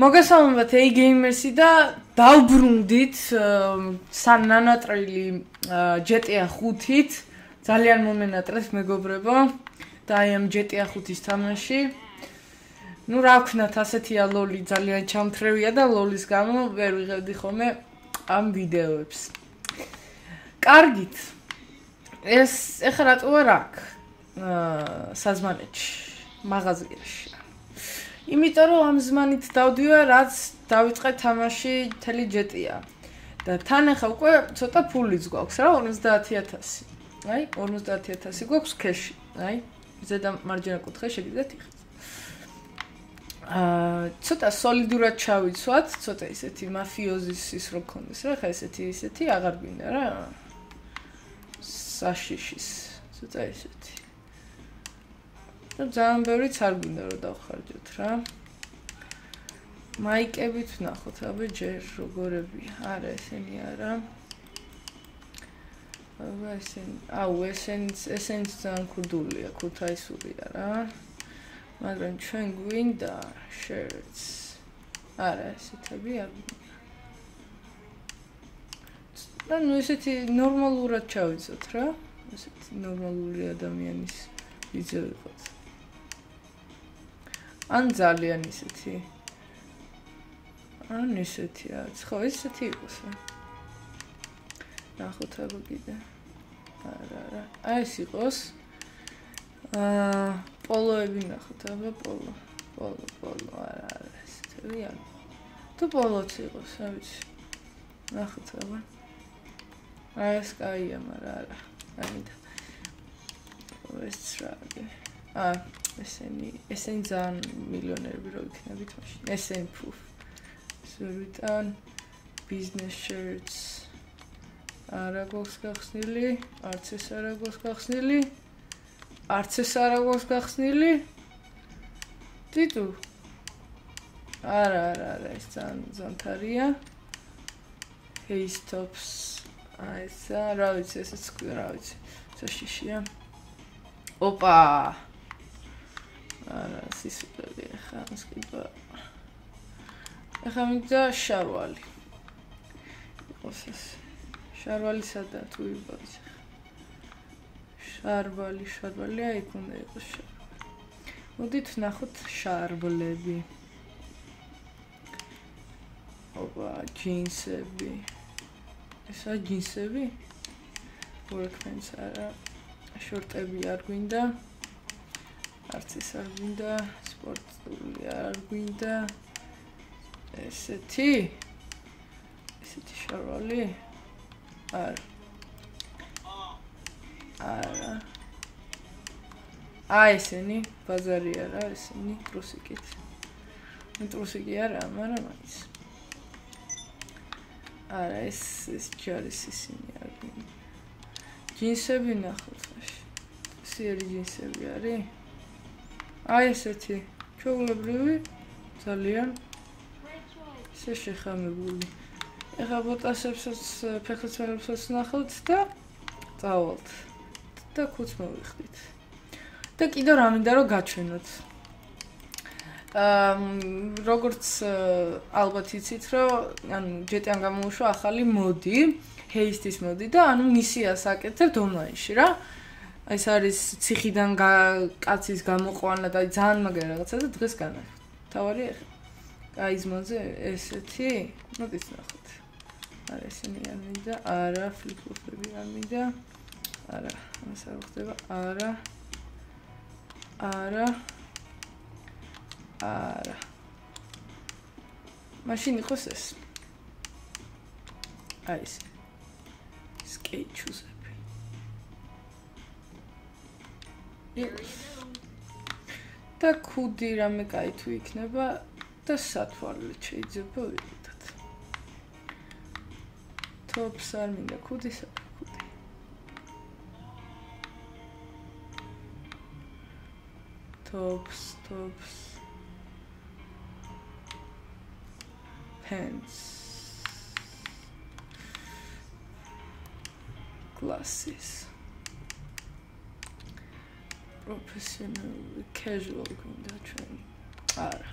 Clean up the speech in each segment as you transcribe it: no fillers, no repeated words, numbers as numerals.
მოგესალმებით A-Gamers-ი და დავბრუნდით სანანატრილი GTA 5-ით. ძალიან მომენატრეს მეგობრებო და აი ამ GTA 5-ის თამაში. ნუ რა ვქნათ, ასეთია ლოლი, ძალიან ჩამთრევია და ლოლის გამო ვერ ვიღებდი ხოლმე ამ ვიდეოებს. კარგით. ეს ეხლა რატო არ აქვს საზმანეთში, მაღაზიაში. იმიტომ რომ ამ ზმანით დავდივარ, რაც დავიწყე თამაში მთელი GTA. და თან ახლა უკვე ცოტა ფულიც გვაქვს რა, 50000. აი, 50000 გვაქვს ქეში. აი, ზედა მარჯვენა კუთხე შეგიძლიათ იხსნათ. ცოტა სოლიდურად ჩავიცვათ, ცოტა ისეთი მაფიოზის ის რო გქონდეს რა, ხა ისეთი აღარ გვინდა რა. საშიშის, ცოტა ისეთი. და ძალიან ბევრიც არ გვინდა რომ დავხარჯოთ რა. მაიკებით ვნახოთ, აბა ჯერ როგორებია. არა, ესენი არა. აბა ესენი ძალიან ქუდულია, ქუთაისურია რა. მაგრამ ჩვენ გვინდა shirts. არა, ესეთები არ გვინდა. და ნუ ესეთი ნორმალურად ჩავიცოთ რა. ესეთი ნორმალური ადამიანის ვიძე ვიყოთ. ან ძალიან ისეთი. ან ისეთია, ხო, ისეთი იყოს რა. ნახოთ აბა კიდე. არა. აი ეს იყოს. პოლოები ნახოთ, აბა პოლო, არა, ესეთი არ. თუ პოლოც იყოს, რა ვიცი. ნახოთ აბა. აი ეს კაია, მაგრამ არა. ამინდა. ეს რაგი. ესენი ძალიან მილიონერები რო იქნებით მაშინ. ესენი ფუფ. სვერიტან business shirts. არა გვაქვს გახსნილი, არც ეს არა გვაქვს გახსნილი. არც ეს არა გვაქვს გახსნილი. ტიტუ. არა, ეს ძალიან თარია. Haze tops. აი ეს რა ვიცი, ესეც რა ვიცი. საშიშია. ოპა. არა, სისულები ხა, მსკიპა. ახლა მინდა შარვალი. იყოს ეს. შარვალი სადაა თუ იბოძ. შარვალი, აი უნდა იყოს შარვალი. მოდით ვნახოთ შარვლები. ოპა, ჯინსები. ესა ჯინსები? workpants არა. შორტები არ გვინდა. არც ეს არ გვინდა, სპორტული არ გვინდა. ესეთი შარვალი? არა. აი ესენი ბაზარი არა, ესენი ტრუსიკით. ტრუსიკი არა, მაგრამ ის. არა, ეს ჯარის ისინი არ გვინდა. ჯინსები ნახოთ მაშინ. სიერი ჯინსები არის? აი ესეთი ჩაულებრივი ძალიან ესე შეხამებული. ეხლა ბოტასებსაც ფეხსაცმელებსაც ნახოთ და წავალთ და ქუც მოვიხდით. და კიდევ რა მინდა რომ გაჩვენოთ. როგორც ალბათ იცით რომ ანუ GTA-ან გამოუშვა ახალი მოდი, Haze-ის მოდი და ანუ მისიას აკეთებთ ონლაინში რა. ეს არის ციხიდან კაცის გამოყვანა და ძალიან მაგარი რაღაცა და დღეს განახოთ. თავარი ახლა გაიზმოზე ესეთი, მოდით ნახოთ. არა, ესენი არ მინდა, არა, ფლიპ-ფლოპები არ მინდა. არა, ამას არ ხდება, არა. მაშინ იყოს ეს. აი ეს. skate shoes-ები. და ქუდი რამე კაი თუ იქნება და სათვალე შეიძლება ვიყიდოთ. tops არ მინდა, ქუდის არა ქუდი. tops. Pants. Glasses. Professional, casual, გვინდა ჩვენ. არა.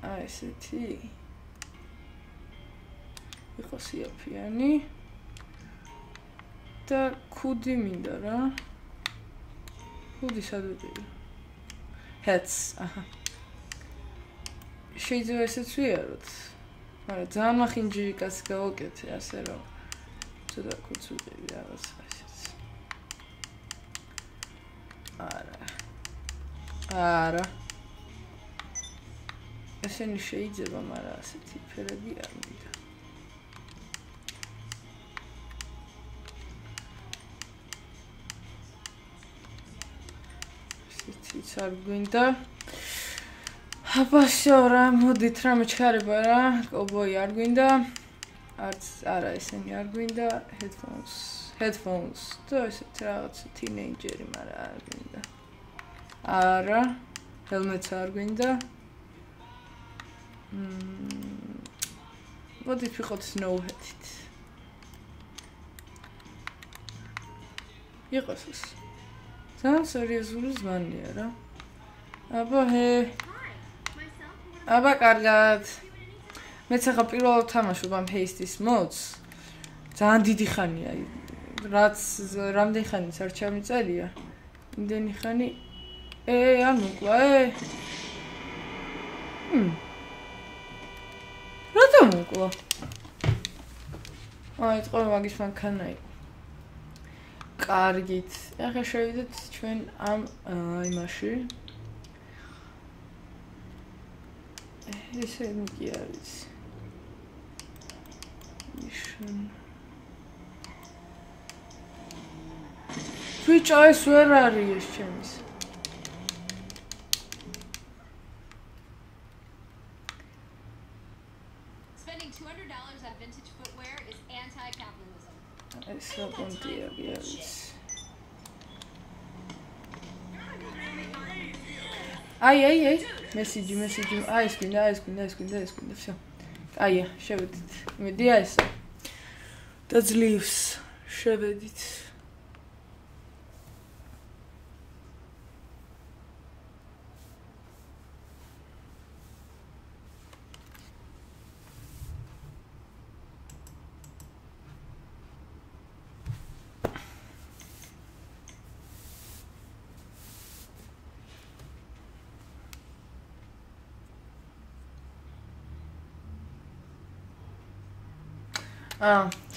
აი ესეთი იყოს იაფიანი და ქუდი მინდა რა ქუდი სადვეჭია hats აჰა შეიძლება ესეც ვიაროთ მაგრამ ძალიან მახინჯიკას გავაკეთე ასე რომ ცოტა ქუდს ვიყიდი რაღაც ესეც არა ესენი შეიძლება მაგრამ ასეთი ფერები არ მინდა ისიც არ გვინდა აბაშო რა მოდით რა მეჩქარება რა კობოი არ გვინდა არც არა ესენი არ გვინდა headphones და ესეთ რაღაც teenager-ი მაგრამ არ გვინდა არა helmet-ს არ გვინდა მოდით ვიყოთ snow hat-ით იყოს ეს ძალიან სერიოზული ზმანია რა აბა კარგად მეც ახლა პირველად თამაშობ ამ Haste-ის mods ძალიან დიდი ხანია რაც რამდენი ხანიც არ ჩამიწერია იმდენი ხანი არ მოკლა რატომ მოკლა აი წყო მაგის მანქანა იყო კარგით ახლა შევიდეთ ჩვენ ამ იმაში ესე კი არის mission ბიჭო ეს ვერ არის ეს ჩემის spending $200 on vintage footwear is anti-capitalism ეს რა პონტია არის აი მესიჯი აი ეს გვინდა всё აია შევედით იმედია ეს და ძლივს შევედით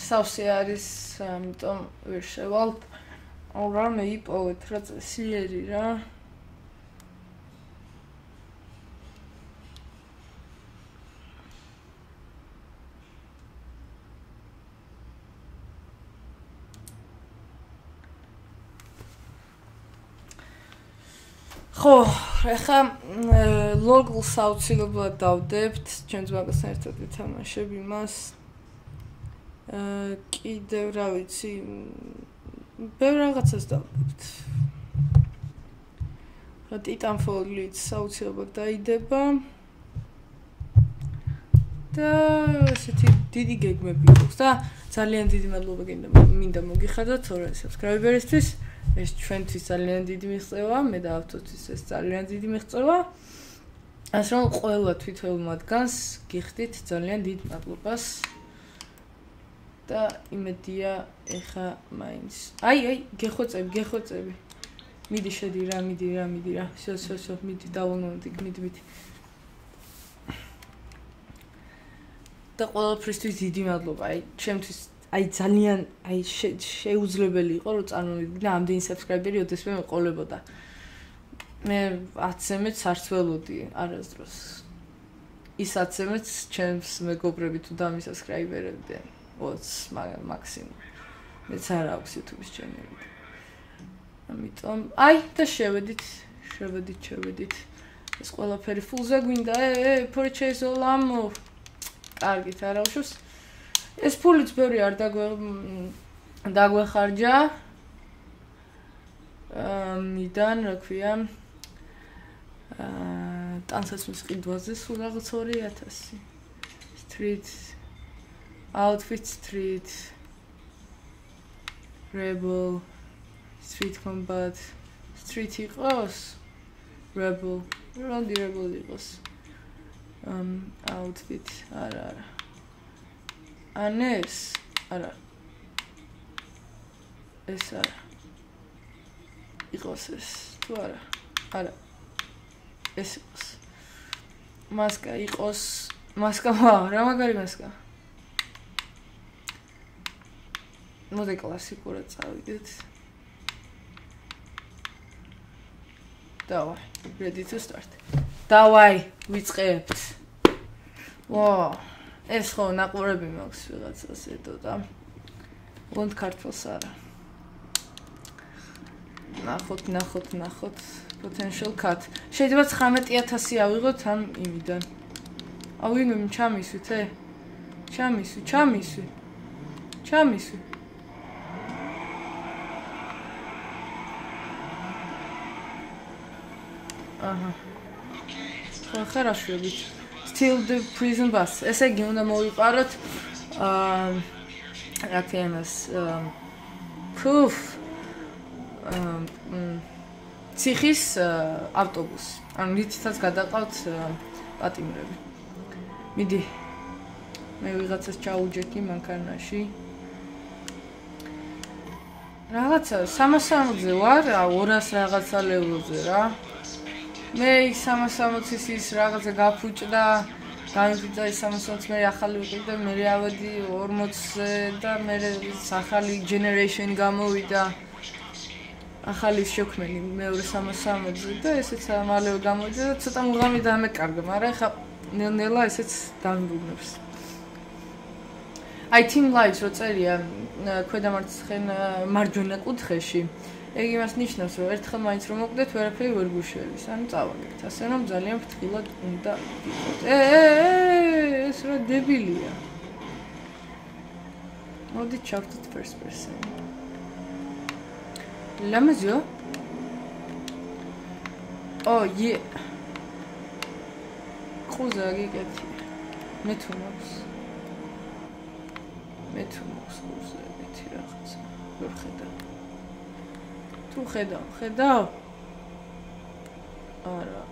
სავსე არის, ამიტომ ვერ შევალთ. რამე იპოვეთ რა წესიერი რა. ხო, ახლა ლოგლს აუცილებლად დავდებთ, ჩვენს მაგასთან ერთად ვითამაშებ იმას. კიდევ რა ვიცი, ბევრ რაღაცას დავდებთ. Titanfall-იც აუცილებლად დაიდება. და ესეთი დიდი გეგმები აქვს და ძალიან დიდი მადლობა მინდა მოგიხადოთ 2 subscriber-ისთვის. ეს ჩვენთვის ძალიან დიდი მიღწევა, მე და ავთოთვის ეს ძალიან დიდი მიღწევა. ასე რომ ყველა თვითონ მათგანს გიხდით ძალიან დიდ მადლობას. და იმედია ეხა მაინც. აი, გეხვეწები. მიდი შედი რა, მიდი რა. всё, მიდი დავუნოდი, მიდი. და ყველაფრისთვის დიდი მადლობა. აი, ჩემთვის აი ძალიან აი შეუძლებელი იყო რომ წარმოვიდგინე ამდენი subscriber-ი ოდესმე მეყოლებოდა. მე 10-მეც არც ველოდი არასდროს. ის 10-მეც ჩემს მეგობრები თუ დამი subscriber-ებდნენ. 20 მაქსიმუმ. მეც არ აქვს YouTube-ის ჩანელი. ამიტომ აი და შევედით. ეს ყველაფერი ფულზე გვინდა. purchase all ammo. კარგით არა უშავს. ეს ფულიც ბევრი არ დაგვეხარჯა. მიდან რა ქვია? ტანსაცმლის ყიდვაზე სულ რაღაც 2000. Street Outfit Street Rebel Street Combat Street იყოს Rebel Rebel იყოს outfit არა. Anes არა. ეს არა. იყოს ეს თუ არა. არა. ეს იყოს. მასკა იყოს. მასკა რა მაგარი მასკა. მოდი კლასიკურად წავიდეთ. დავაი, ready to start. დავაი, ვიწყებთ. ვა, ეს ხო ნაყურები მაქვს ვიღაცას ეტოტა. ვონთ ქართულს არა. ნახოთ. Potential cut. შეიძლება 19000 ავიღოთ ამ იმიდან. ავინო ჩამისვით, ჩამისვი. აჰა. Хорошо, ведь still the prison bus. ესე იგი უნდა მოვიყაროთ რა თქმა უნდა proof ციხის ავტობუსი. ანუ რითაც გადაყავთ პატიმრები. მიდი. მე ვიღაცას ჩაუჯექი მანქანაში. რაღაცა 360-ზე ვარ, 200 რაღაცა ლეველზე რა. მე 360-ის ის რაღაცა გაფუჭდა, გამიფიჭა ის 360, მე ახალი ვიყიდე, მე ავედი 40-ზე და მე ახალი generation გამოვიდა. ახალი შექმენი მეორე 360-ზე და ესეც მალევე გამოვიდა და ცოტა მუღამი დამეკარგა, მაგრამ ეხა ნელ-ნელა ესეც დამბრუნებს. აი team lives რო წერია ქვედამარცხენ მარჯვენა კუთხეში. ეგ იმას ნიშნავს, რომ ერთხელ მაინც რომ მოკვდეთ, ვერაფერი ვერ გუშველის, ანუ წავაგებთ. ასე რომ ძალიან ფრთხილად უნდა იყოთ. ეს რა დებილია. მოდი ჩავთით first person. ლამაზო? ი ხუზა გიგეთი. მე თუ მაქვს ხუზა მეტი რაღაცა. ვერ ხედავ. თუ ხედავ? არა.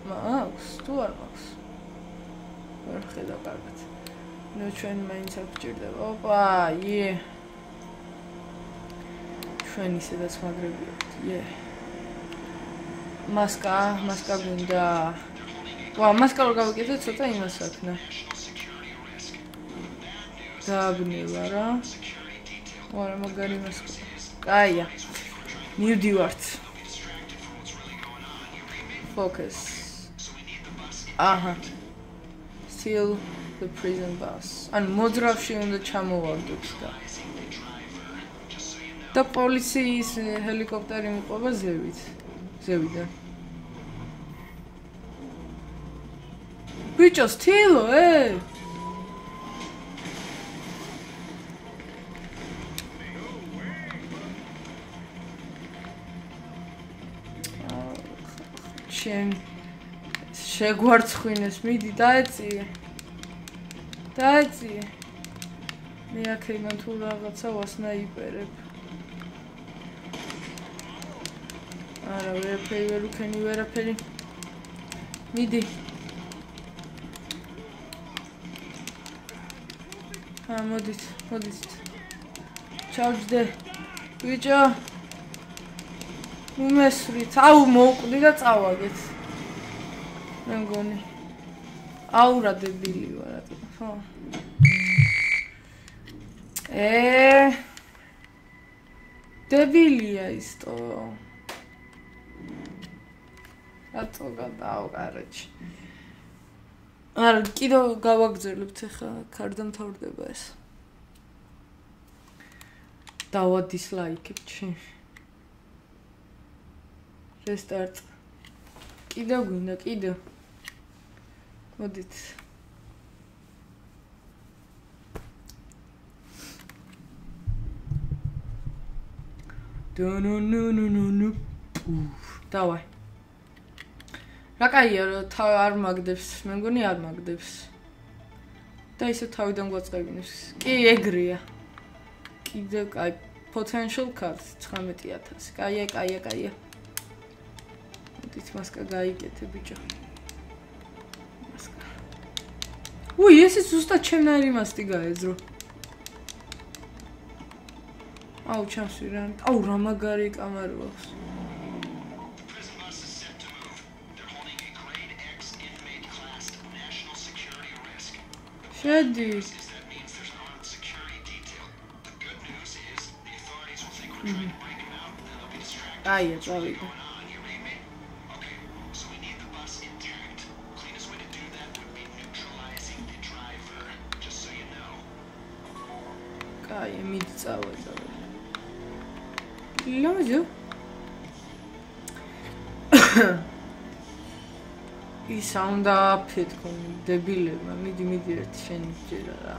მაქვს, თუ არ მაქვს. ვერ ხედავ კარგად. ნუ ჩვენ მაინც აქ გჭირდება. ოპა, ჩვენ ისედაც მაგრებიოთ. მასკა გვინდა. ვა, მასკა რო გავიკეთე, ცოტა იმას აქნა. დააბნევა რა. ვარა მაგარი მასკა. კაია. მივდივართ. Focus. აჰა. Still the prison bus. ან მოძრავში უნდა ჩამოვარდოთ და პოლიციის ჰელიკოპტერი მიყვება ზევიდან. ბიჭო, სტილო, შენ შეგვარცხვინეს, მიდი დაეწიე. მე აქედან თუ რაღაცა ვასნაიპერებ. არა, ვერაფერი. მიდი. მოდით. ჩავჯდე. ბიჭო. უმესვრით. აუ, მოვკვდი და წავაგეთ. მე მგონი. აუ, რა დებილი ვარ, რატო? ხო. დებილია ისტო. რატო გადავყარეჩი? არა, კიდევ გავაგზავნებთ ახლა, კარდამთავრდება ეს. დავადისლაიქებთ. Restart. კიდევ გვინდა. მოდით. ნუ. დავაი. რა კაია, რომ არ მაგდებს, მე მგონი არ მაგდებს. და ისე თავიდან გვაწყებინებს. კი, ეგრეა. კიდევ კაი, potential cut 19000. კაია. მოდით მასკა გაიგეთე, ბიჭო. მასკა. უი, ესე ზუსტად ჩემნაირი მასტი გაეძრო. აუ, ჩამსვი რა. აუ, რა მაგარი კამარა აქვს. შედი. აია, წავიდე. აი, მიდი წავედა. ლოზო. ის უნდა ფეთქონ დებილებმა, მიდი ერთი შენი ჯერა რა.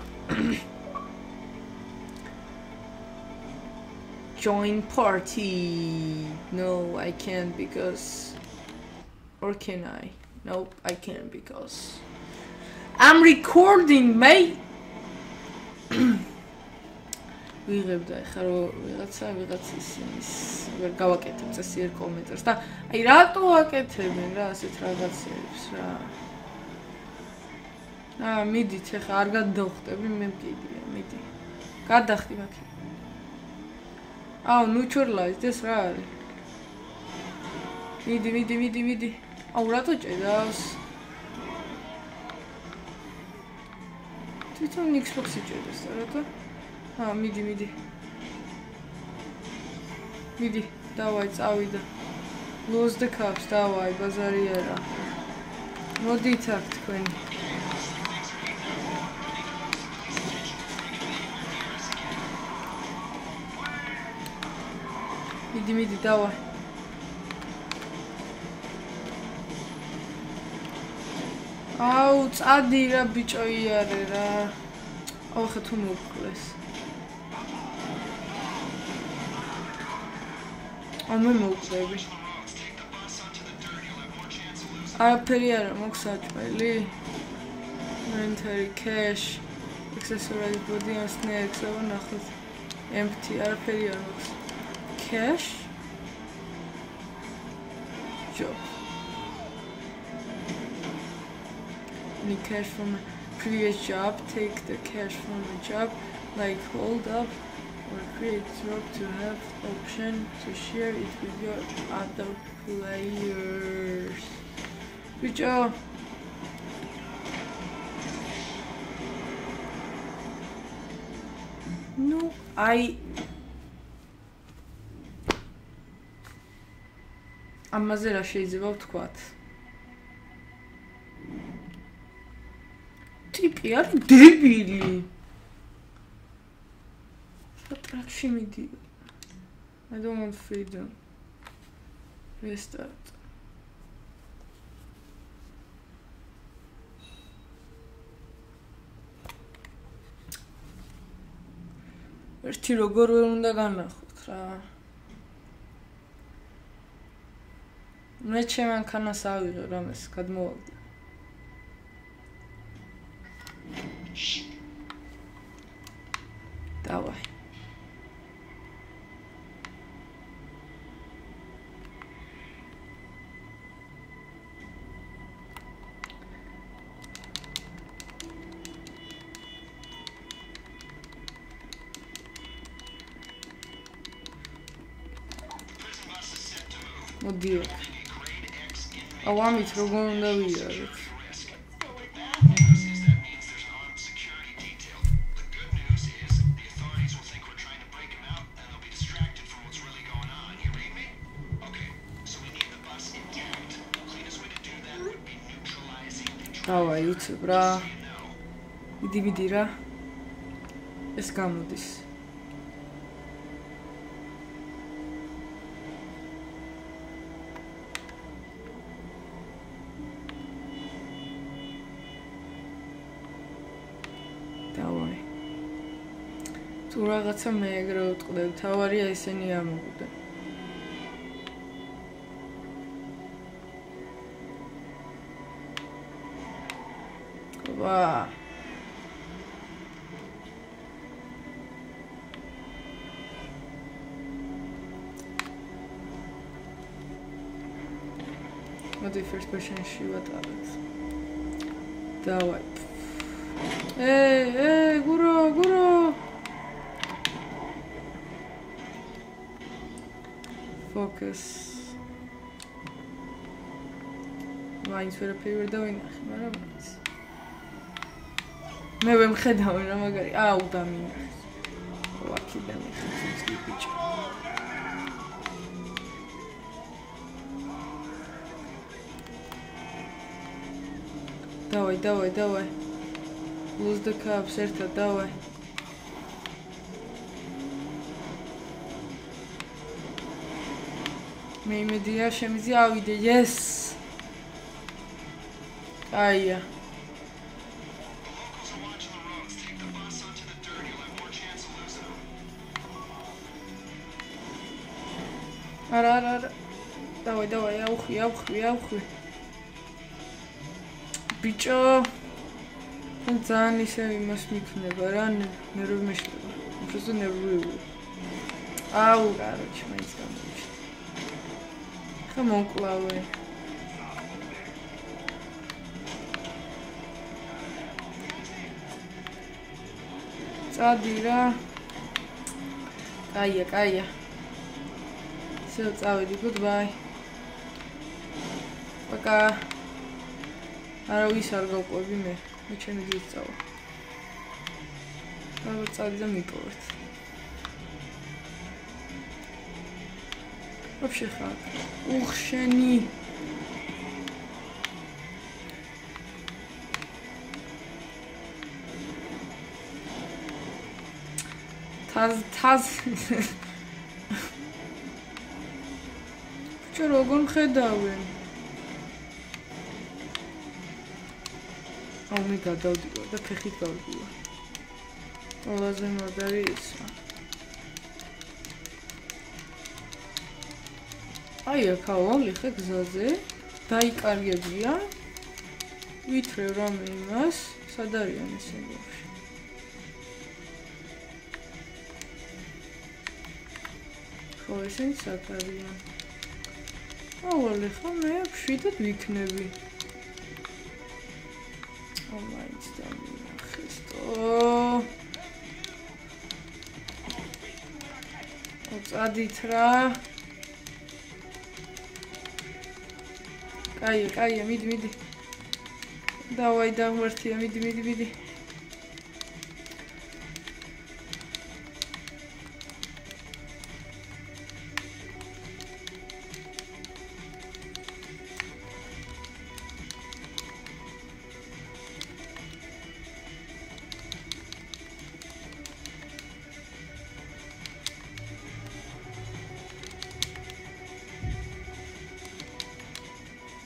Join party. No, I can't because or can I? Nope, I can't because I'm recording, mate. ვიღებდა ახლა რომ ვიღაცის ის ვერ გავაკეთებ წესიერ კომენტარს და აი რატო აკეთებენ რა ასეთ რაღაცებს რა. მიდით ახლა არ გადავხტები მე მკიდია, მიდი. გადახტი მაქ. აუ, neutralize-დეს რა არის? მიდი. აუ, რატო ჭედავს? თვითონ Xbox-ი ჭედავს და რატო? მიდი. დავაი, წავიდა. Lose the cups, დავაი, ბაზარი არა. მოდით აქ თქვენი. მიდი, დავაი. აუ, წადი რა ბიჭო იარე რა. აუ, ხა თუ მოვკლეს. მე მოვკვდები. არაფერი არა მაქვს საჭმელი. Inventory cash, accessories body and snacks, ნახოთ. Empty, არაფერი არ მაქვს. Cash? Job. Need cash from a previous job, take the cash from the job, like hold up. Or create drop to have option to share it with your other players. Good job. No, ამაზე რა შეიძლება ვთქვათ? ტიპი არის დებილი. Tracci midi. I don't want freedom. Restart. ერთი როგორ ვერ უნდა განახოთ რა. მე ჩემ ანქანას ავიღე რამეს გადმოვალდა. დავაი. მოდიო. აუ, ამით როგორ უნდა ვიაროთ? დავაი, უცებ რა. მიდი რა. ეს გამოდის. დავაი. თუ რაღაცა მე ეგრე ვტყდებ, თავარია ისინი ამოგვდენ. ვა. მოდი first person-ში ვატაროთ. დავაი. Guro. Focus. მაინც ვერაფერი ვერ დავინახე, მაგრამ მაინც. მე ვერ მხედავ რა მაგარი. აუ დამინახეს. ვაკიდან ეხიცი ბიჭო. Давай. Lose the cups, ერთად, давай. მე იმედია შემიძლია ავიდე, yes. Aia. Ara. Давай, ავხვი. Bicho. ძალიან ისე იმას მიქნება რა, ნერვი მეშლება. просто ნერვიული. აუ, კაროჩი, მაინც გამოვიჩნდა. ხა მომკლავე. წადი რა. კაია. всё, წავედი, goodbye. Пока. არავის არ გავყვები მე ჩემი ძით წავა. აღარ წადი და მიპოვეთ. вообще ხარ. შენი. თაზ. ბიჭო როგორ მხედავენ? მე გადავდივარ და ფეხით გავდივარ. ყველაზე მაგარი ისა. აი აქ ავალი ხე გზაზე. დაიკარგებია. ვითრევ რამე იმას. სად არიან ესენი ვაფშე? ხო ესენი სად არიან? ავალი ხო მე შვიდად ვიქნები. მაინც დამინახესტო. წადით რა. კაია, მიდი. დავაი დამვერთია, მიდი.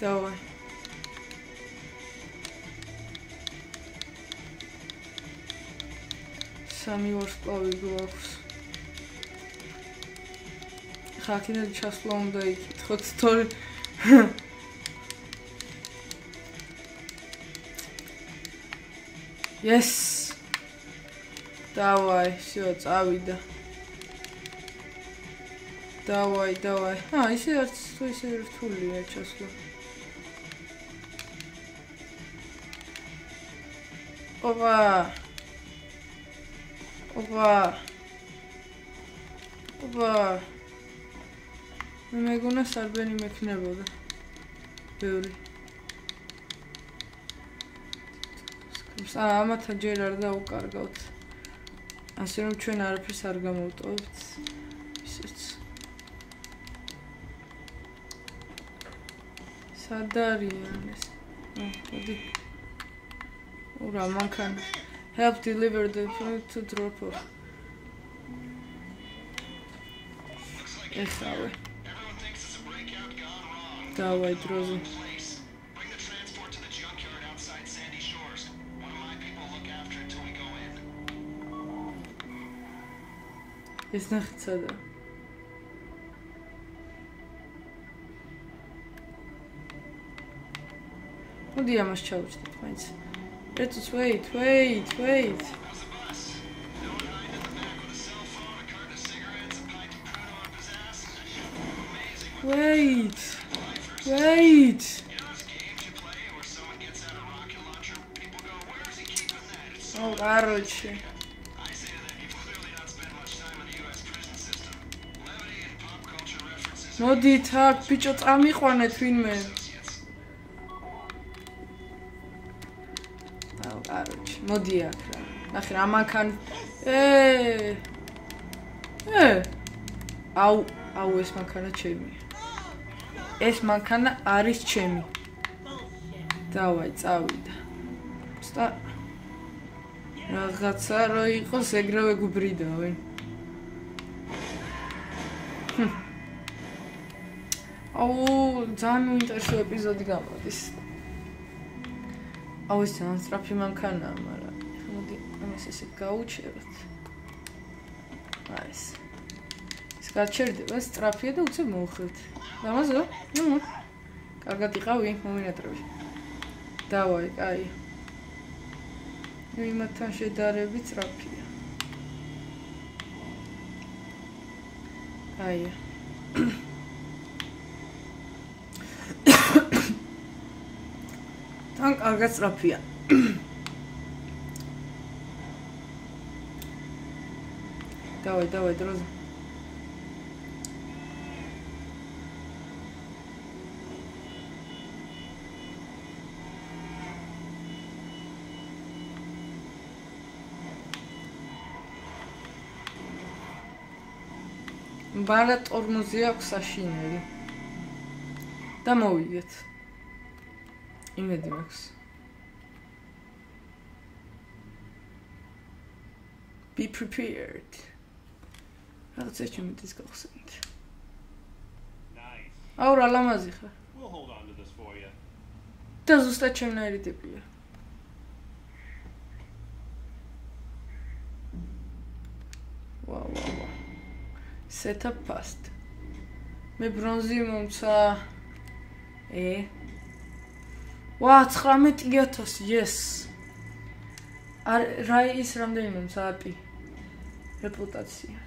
Давай. Самі варсплави главус. Хакина часло უნდა იკითხოთ თორე Yes. Давай, всё, წავიდა. Давай. ისე რთულია ჩასვლა. Опа. მეგონა სარბენი მექნებოდა. ბევრი. ამათან ჯერ არ დაუკარგავთ. ასე რომ ჩვენ არაფერს არ გამოვტოვებთ. ისეც. სად არიან ეს? მოდი. Ura, mancan. Help deliver the food to drop off. Everyone thinks it's a breakout gone wrong. Давай, друзі. Bring the transport to the junkyard outside Sandy Shores. One of my people look after it till we go in. ეს ნახცადა. მოდი ამას ჩავჭდეთ მაინც. Let's wait. Wait. You know those games you play where someone gets out a rocket launcher, people go, where is he keeping that? აუ, კაროჩი. მოდით აქ ბიჭო წამიყვანეთ ვინმე. აუ, კაროჩი, მოდი აქ რა. ნახე რა მანქან აუ ეს მანქანა ჩემი. ეს მანქანა არის ჩემი. დავაი, წავიდა. სტა რაღაცა რო იყოს ეგრევე გუბრიდავენ. აუ, ძალიან უინტერესო ეპიზოდი გამოდის. აუ ეს ძალიან სწრაფი მანქანაა, მაგრამ მოდი ამას ესე გაუჩეროთ. აი ეს. ეს გაჩერდება, სწრაფია და უცებ მოვხევთ. დამაზო? კარგად იყავი, მომინატრები. დავაი, კაი. იმათთან შედარებით სწრაფია. კაია. თან კარგად სწრაფია. დავაი, დროზე. ბარა ტორმოზი აქვს საშინელი. და მოვიდეთ. იმედი მაქვს. Be prepared. რაღაცა ჩემთვის გავხსენით. Nice. აუ რა ლამაზი ხარ. We'll hold on to this for you. და ზუსტად ჩემნაირი ტიპია. Wow. Set up fast. მე ბრონზი მომცა. ვა 19000, yes. რა ის რამდენი მომცა აპი? რეპუტაცია.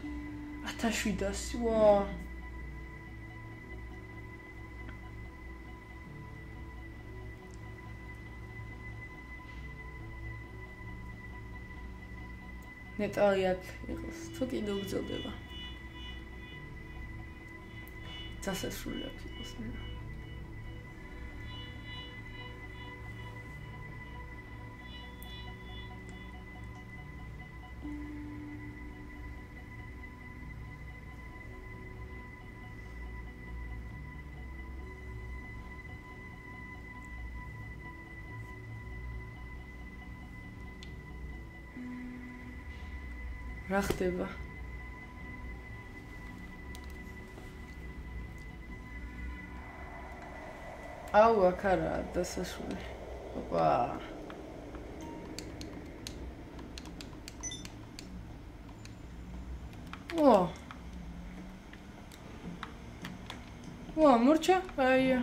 1700, ვა. მეტალი აქ იყოს, თუ კიდევ გრძელდება. დასასრული აქ იყოს, ნელა. რა ხდება? აუ, აქ არა დასასრული. ოპა. ვა, მორჩა? აია.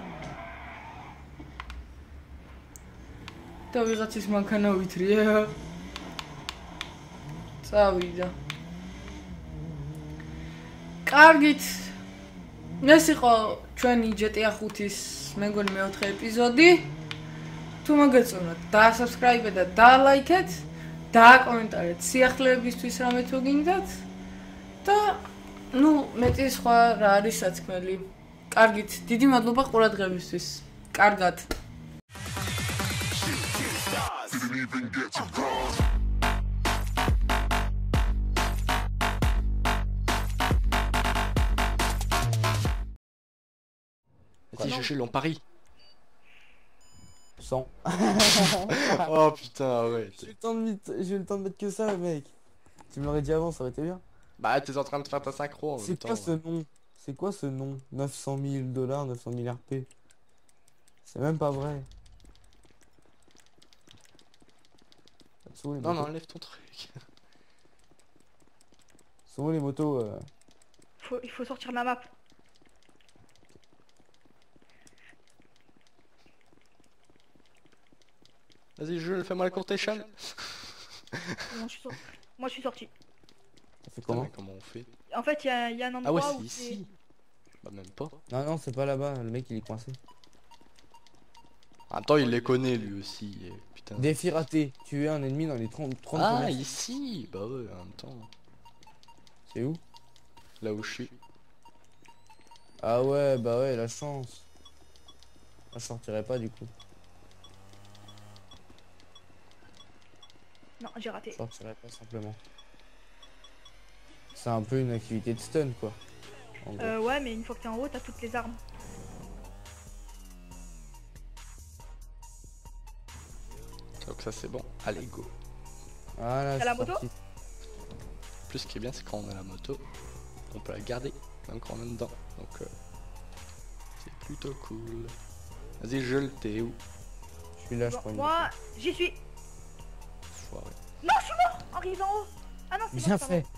და ვიღაცის მანქანა ვითრია. წავიდა. კარგით. ეს იყო ჩვენი GTA 5-ის მეგონი მეოთხე ეპიზოდი. თუ მოგეწონათ, დაასაბსკრაიბეთ და დაალაიქეთ, დააკომენტარეთ სიახლეებისთვის რამე თუ გინდათ და მეტი სხვა რა არის სათქმელი. კარგით, დიდი მადლობა ყურადღებისთვის. კარგად. Vas-y, je suis en Paris. 100. Oh putain, ouais. J'ai eu le temps de mettre que ça, mec. Tu me l'aurais dit avant, ça aurait été bien. Bah, t'es en train de faire ta synchro en même temps. C'est quoi ce nom? C'est quoi ce nom? 900 000 $, 900 000 RP. C'est même pas vrai. Non, enlève ton truc. Sont où les motos Il faut sortir la map. Vas-y, fais-moi la courte échelle. Moi je suis sorti. Ça fait comment? Comment on fait? En fait, il y a un endroit Ah ouais, où c'est ici. Bah même pas. Non, c'est pas là-bas, le mec il est coincé. En même temps, il les connaît lui aussi. Putain. putain. Défi raté. Tuer un ennemi dans les 30 Ah, mètres. ici. Bah ouais, en même temps. C'est où? Là où je suis. Ah ouais, bah ouais, la chance. Ah, je sortirai pas du coup. Non, j'ai raté. Je sortirai pas simplement. C'est un peu une activité de stun quoi. En gros. Ouais, mais une fois que t'es en haut, t'as toutes les armes. Donc ça c'est bon. Allez, go. Voilà, T'as la c'est moto parti. Plus ce qui est bien, c'est quand on a la moto, on peut la garder, même quand on est dedans. Donc c'est plutôt cool. Vas-y, je le t'es où? Je suis là, je Bon, prends une moi, j'y suis. Foiré. Non, je suis mort. Arrive en haut. Ah non, c'est bon, Bien je suis pas fait. mort.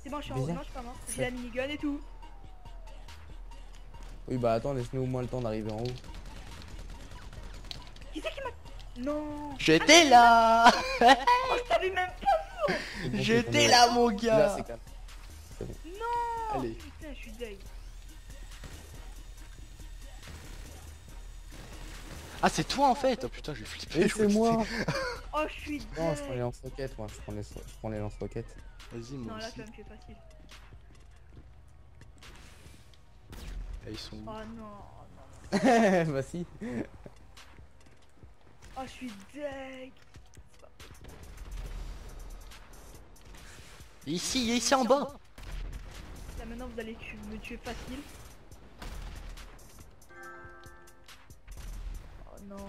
C'est bon, je suis en haut. Bien Non, je suis pas mort. J'ai la minigun et tout. Oui bah attends, laisse-nous au moins le temps d'arriver en haut. Qui c'est qui m'a... Non. J'étais là. Oh, je t'avais même pas. C'est bon, J'étais c'est là, bon. mon Là, gars. c'est calme. Non. Allez. Putain, je suis deg. Ah, c'est toi en fait. Oh putain, j'ai flippé. Et je c'est crois que moi. Oh, je suis Non, je prends les deg. lance-roquettes moi, je prends les lance-roquettes. c'était- Vas-y, moi Non, là, aussi. tu vas me faire facile. Ah, ils sont où? Oh non. Bah si. Oh, je suis deg. Ici en bas. Là, maintenant, vous allez me tuer facile. Oh non.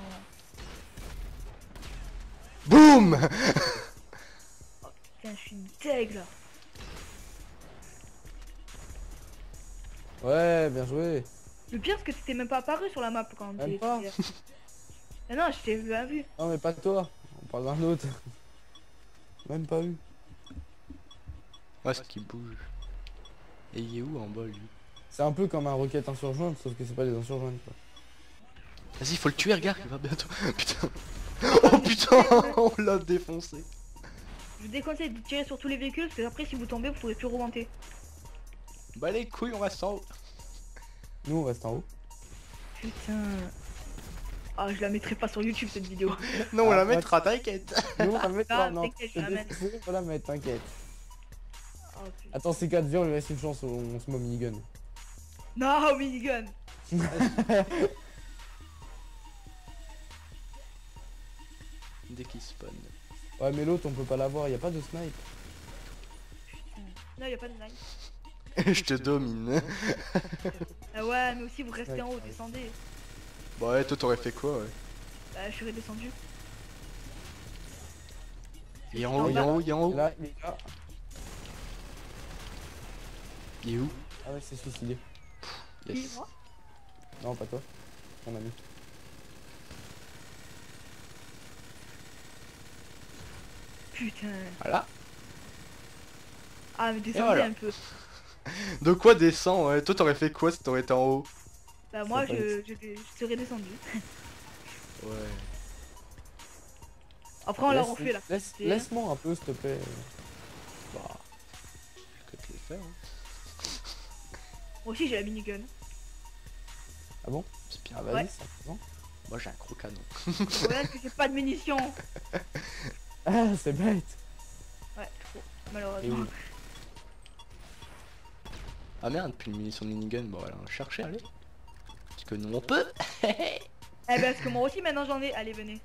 Boum. Putain, je suis deg là. Ouais, bien joué. Le pire, c'est que t'étais même pas apparu sur la map quand Même t'es. pas. Ah non, je t'ai bien vu. Non mais pas toi. On parle d'un autre. Même pas eu. Ouais, ce qui bouge. Et il est où en bas lui? C'est un peu comme un roquette insurjointe, sauf que c'est pas des insurjointes quoi. Vas-y, faut le tuer, regarde, il va bientôt. Putain. Oh putain, on l'a défoncé. Je vous déconseille de tirer sur tous les véhicules parce que après, si vous tombez, vous pourrez plus remonter. Bah les couilles, on reste en haut. Nous on reste en haut. Putain. Ah, je la mettrai pas sur YouTube cette vidéo. Non, on Ah, la ouais. mettra, t'inquiète. Nous on va mettre Ah, non, t'inquiète, je la mets. on va la mettre, t'inquiète. Oh, putain. Attends, c'est 4 viens, on lui laisse une chance, on se met au minigun. Non, minigun. Dès qu'il spawn. Ouais mais l'autre on peut pas l'avoir, y a pas de snipe. Non, y a pas de line. Je te domine. Ah ouais, mais aussi vous restez en haut, descendez. Bah ouais, toi t'aurais fait quoi, ouais? Bah, je suis redescendu. Il est en haut, il est en haut, il est en Et haut. là, il est là. Il est où? Ah ouais, c'est suicidé. Qui, Yes. moi? Non, pas toi. Mon ami. Putain. Voilà. Ah, mais descendez voilà. un peu. De quoi descend? Ouais, toi t'aurais fait quoi si t'aurais été en haut? Bah, moi, Ça va je serais descendu. Ouais. Après, on l'a refait là. Laisse-moi un peu, s'il te plaît. Bah. Je peux te le faire. Hein. Moi aussi, j'ai la minigun. Ah bon? C'est bien. Ah vas-y, Ouais. c'est présent. Moi j'ai un gros canon. Ouais, parce que j'ai pas de munitions. Ah, c'est bête. Ouais, trop. Et Malheureusement. oui. Ah merde, plus une munition de minigun, bon allez, on va chercher, allez. Parce que nous on peut. Eh ben, parce que moi aussi, maintenant j'en ai. Allez, venez.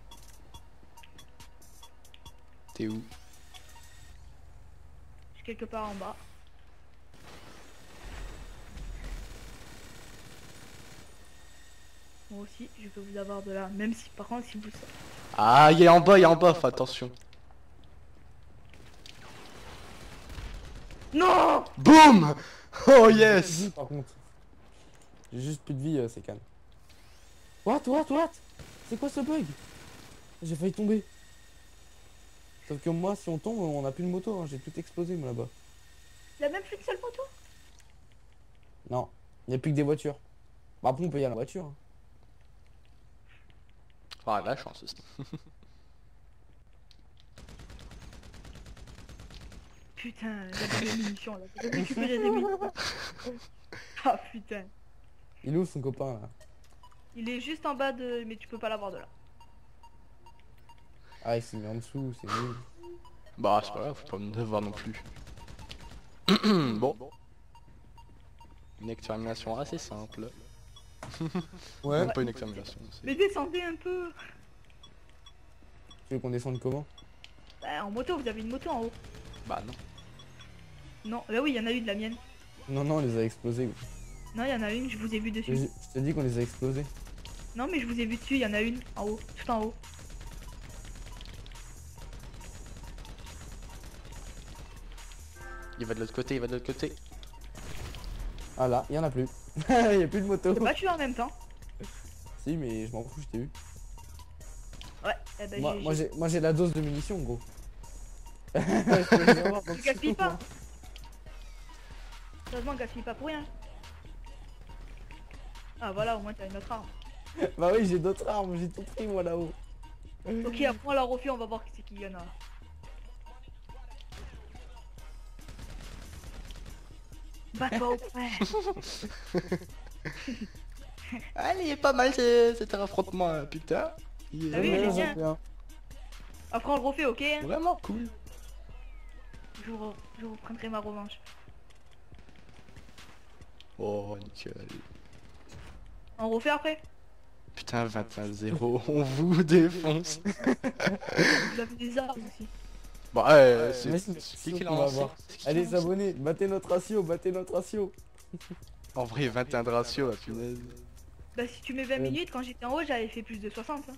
T'es où? Je suis quelque part en bas. Moi aussi, je peux vous avoir de là. Même si, par contre, si vous... Ah, il est en bas, il est en bas, fais attention. Non! Boum! Oh J'ai plus de yes! vie, par contre. J'ai juste plus de vie, c'est calme. What? C'est quoi ce bug? J'ai failli tomber. Sauf que moi, si on tombe, on a plus de moto, hein. J'ai tout explosé moi là-bas. Il a même fait une seule moto? Non, il n'y a plus que des voitures. Bah, après, on peut y aller en voiture. Hein. Ah, la chance aussi. Putain, j'avais des munitions là. J'ai récupéré des munitions. Ah putain. Il est où son copain là? Il est juste en bas de... Mais tu peux pas l'avoir de là. Ah, il s'est mis en dessous, c'est nul. Bah, c'est pas grave, faut pas me devoir non plus. Bon. Une extermination assez simple. Ouais. Même pas une extermination. Mais descendez un peu. Tu veux qu'on descende comment? Bah, en moto, vous avez une moto en haut. Bah non. Non, bah oui, il y en a une, la mienne. Non, non, on les a explosés. Non, il y en a une, je vous ai vu dessus. Je te dis qu'on les a explosés. Non, mais je vous ai vu dessus, il y en a une en haut, tout en haut. Il va de l'autre côté, il va de l'autre côté. Ah là, il y en a plus. Il y a plus de moto. T'es pas tué en même temps. Si, mais je m'en fous, je t'ai vu. Ouais, eh ben Moi j'ai la dose de munitions, gros. Tu gaspilles pas. Heureusement, gaspille pas pour rien. Ah voilà, au moins t'as une autre arme. Bah oui, j'ai d'autres armes, j'ai tout pris moi là-haut. Ok, après on la refait, on va voir qui c'est qu'il y en a. Bats-toi au frère. Allez, il est pas mal cet affrontement, hein, putain. Il est Ah oui, vraiment, j'ai bien. Après on le refait, ok hein. vraiment cool. Je reprendrai ma revanche. Oh, nickel. On refait après. Putain, 21-0, on vous défonce. Vous avez des armes aussi. Bon, Mais c'est qui qui l'a on va lancé? voir. C'est qui qui Allez, l'a lancé? s'abonner, battez notre ratio, battez notre ratio. En vrai, 21 de ratio, la punaise. Bah si tu mets 20 minutes, quand j'étais en haut, j'avais fait plus de 60. Hein.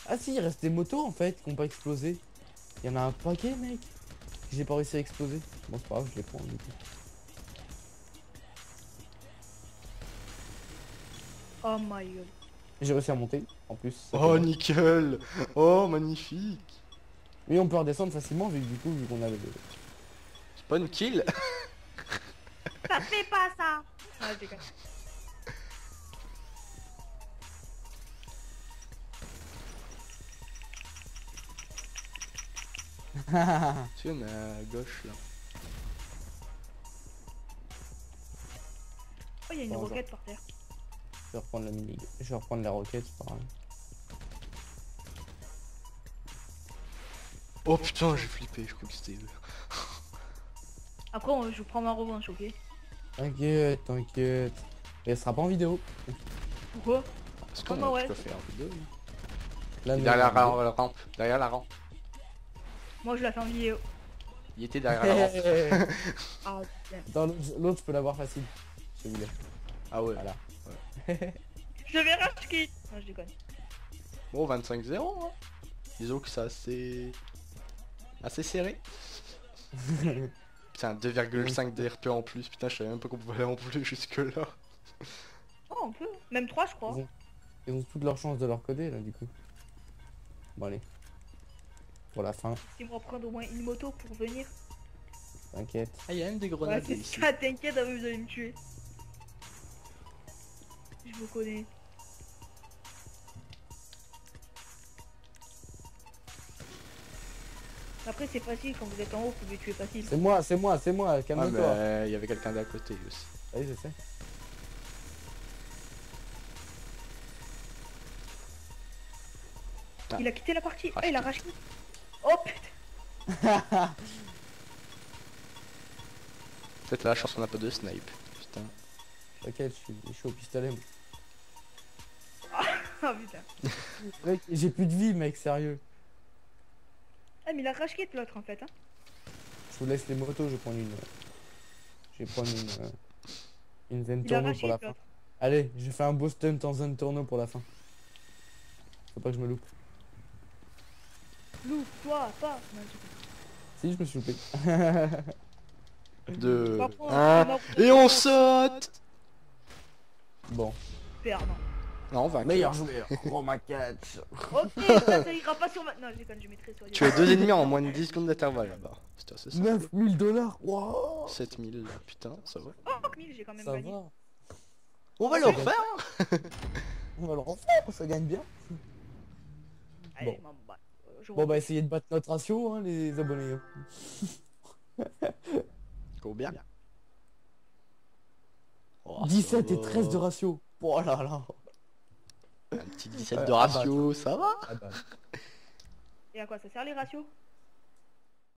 Ah si, il reste des motos en fait qui ont pas explosé. Il y en a un paquet, mec. J'ai pas réussi à exploser. Bon, c'est pas grave, je les prends du coup. Oh my god. J'ai réussi à monter en plus. ça Oh, fait- nickel. Oh, magnifique. Oui, on peut redescendre facilement vu que du coup, vu qu'on a le. Spawn kill. Ça fait pas ça. Ah, je déconne. Tu vois, à gauche là. Oh, il y a une Bonjour. roquette par terre. Je vais reprendre la mini. Je vais reprendre la roquette, c'est pas grave. Oh putain, j'ai flippé, je crois que c'était eux. Après, je prends ma revanche, ok? T'inquiète, t'inquiète. Et elle sera pas en vidéo. Pourquoi? Est-ce Ah qu'on bah ouais. peut faire en vidéo? Là, Derrière la rampe, derrière la rampe. Moi, je la fais en vidéo. Il était derrière la rampe. Ah, putain. Attends, l'autre, je peux l'avoir facile. Si vous voulez. Ah ouais. Voilà. Je vais racheter. Non, je déconne. Bon, 25-0, hein. Disons que c'est assez serré. Putain, 2,5 DRP en plus. Putain, je savais même pas qu'on pouvait aller en plus jusque là. Oh, on peut. Même 3, je crois. Ils ont- Ils ont toutes leurs chances de leur coder là, du coup. Bon, allez. Pour la fin, Laissez-moi prendre au moins une moto pour venir. t'inquiète. Ah, il y a même des Ouais, grenades c'est ici. ça, t'inquiète, vous allez me tuer. Je vous connais. Après, c'est facile, quand vous êtes en haut, vous pouvez tuer facile. C'est moi, Ah, calme-toi. mais il y avait quelqu'un d'à côté aussi. Oui, je sais. Ah. Il a quitté la partie. Ah, Racheté. il a racheté. Oh putain. Peut-être la chance qu'on a pas de snipe. Putain. T'inquiète, je suis au pistolet. moi. Oh putain. Mec, j'ai plus de vie, mec, sérieux. Ah, mais il a racheté l'autre en fait. Hein. Je vous laisse les motos, je vais prendre une. Je vais prendre une zen Il a tourneau racheté pour la fin. l'autre. Allez, je fais un beau stunt en zen tourneau pour la fin. Faut pas que je me loupe. Loup, toi, pas. Non, je- Si, je me suis loupé. 2, Par contre, 1, on a- et on saute. Bon. Super, non. Non, on va. Meilleur joueur. Roma catch. Ok, ça ira pas sur ma. Non, je déconne, je mettrai sur les. Tu as 2 ennemis en moins de 10 secondes d'intervalle là-bas. C'était assez simple. 9000 $. Wow. 7000, putain, ça va. Oh, 1000, j'ai quand même Ça gagné. va. On va le refaire. On va le refaire, ça gagne bien. Allez, Bon. m'en bats. Je Bon, bah, essayez de battre notre ratio, hein, les abonnés. Combien? Oh, 17 ça et 13 de va. ratio. Oh là là. Petit 17 de ratio, ça va? Ah bah. Et à quoi ça sert les ratios?